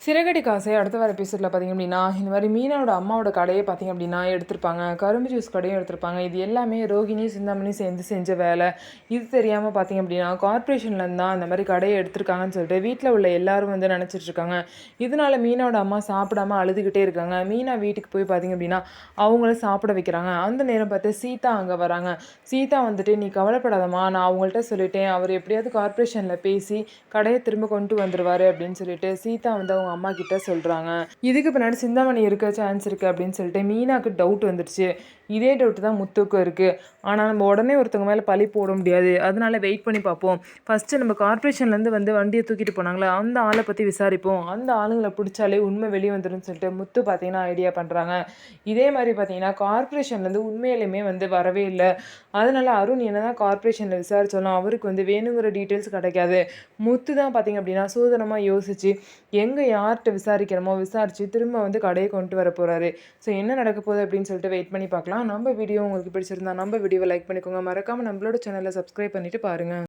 சிறகடி காசை அடுத்த வர எபிசோடில் பார்த்திங்க அப்படின்னா, இந்த மாதிரி மீனாவோட அம்மாவோட கடையை பார்த்திங்க அப்படின்னா எடுத்திருப்பாங்க. கரும்பு ஜூஸ் கடையும் எடுத்திருப்பாங்க. இது எல்லாமே ரோகிணியும் சிந்தாமணியும் சேர்ந்து செஞ்ச வேலை. இது தெரியாமல் பார்த்திங்க அப்படின்னா, கார்ப்பரேஷன்லேருந்து தான் இந்த மாதிரி கடையை எடுத்திருக்காங்கன்னு சொல்லிட்டு வீட்டில் உள்ள எல்லாரும் வந்து நினச்சிட்ருக்காங்க. இதனால மீனாவோட அம்மா சாப்பிடாம அழுதுகிட்டே இருக்காங்க. மீனா வீட்டுக்கு போய் பார்த்திங்க அப்படின்னா, அவங்கள சாப்பிட வைக்கிறாங்க. அந்த நேரம் பார்த்து சீதா அங்கே வராங்க. சீதா வந்துட்டு, நீ கவலைப்படாதம்மா, நான் அவங்கள்ட்ட சொல்லிட்டேன், அவர் எப்படியாவது கார்ப்பரேஷனில் பேசி கடையை திரும்ப கொண்டு வந்துடுவார் அப்படின்னு சொல்லிட்டு சீதா வந்து அவங்க அம்மா கிட்ட சொல்கிறாங்க. இதுக்கு பின்னாடி சிந்தாமணி இருக்க சான்ஸ் இருக்குது அப்படின்னு சொல்லிட்டு மீனாக்கு டவுட் வந்துடுச்சு. இதே டவுட் தான் முத்துக்கும் இருக்குது. ஆனால் நம்ம உடனே ஒருத்தவங்க மேலே பழி போட முடியாது. அதனால வெயிட் பண்ணி பார்ப்போம். ஃபஸ்ட்டு நம்ம கார்ப்பரேஷன்லேருந்து வந்து வண்டியை தூக்கிட்டு போனாங்களே அந்த ஆளை பற்றி விசாரிப்போம். அந்த ஆளுங்களை பிடிச்சாலே உண்மை வெளியே வந்துடும் சொல்லிட்டு முத்து பார்த்தீங்கன்னா ஐடியா பண்ணுறாங்க. இதே மாதிரி பார்த்தீங்கன்னா கார்ப்பரேஷன்லேருந்து உண்மையிலுமே வந்து வரவே இல்லை. அதனால அருண் என்னதான் கார்ப்பரேஷனில் விசாரித்தாலும் அவருக்கு வந்து வேணுங்கிற டீட்டெயில்ஸ் கிடைக்காது. முத்து தான் பார்த்தீங்க அப்படின்னா சூதனமாக யோசிச்சு எங்கே யார்கிட்ட விசாரிக்கிறோமோ விசாரித்து திரும்ப வந்து கடையை கொண்டு வர போகிறாரு. ஸோ என்ன நடக்க போகுது அப்படின்னு சொல்லிட்டு வெயிட் பண்ணி பார்க்கலாம். நம்ம வீடியோ உங்களுக்கு பிடிச்சிருந்தா நம்ம வீடியோவை லைக் பண்ணிக்கோங்க. மறக்காமல் நம்மளோட சேனலை சப்ஸ்கிரைப் பண்ணிவிட்டு பாருங்கள்.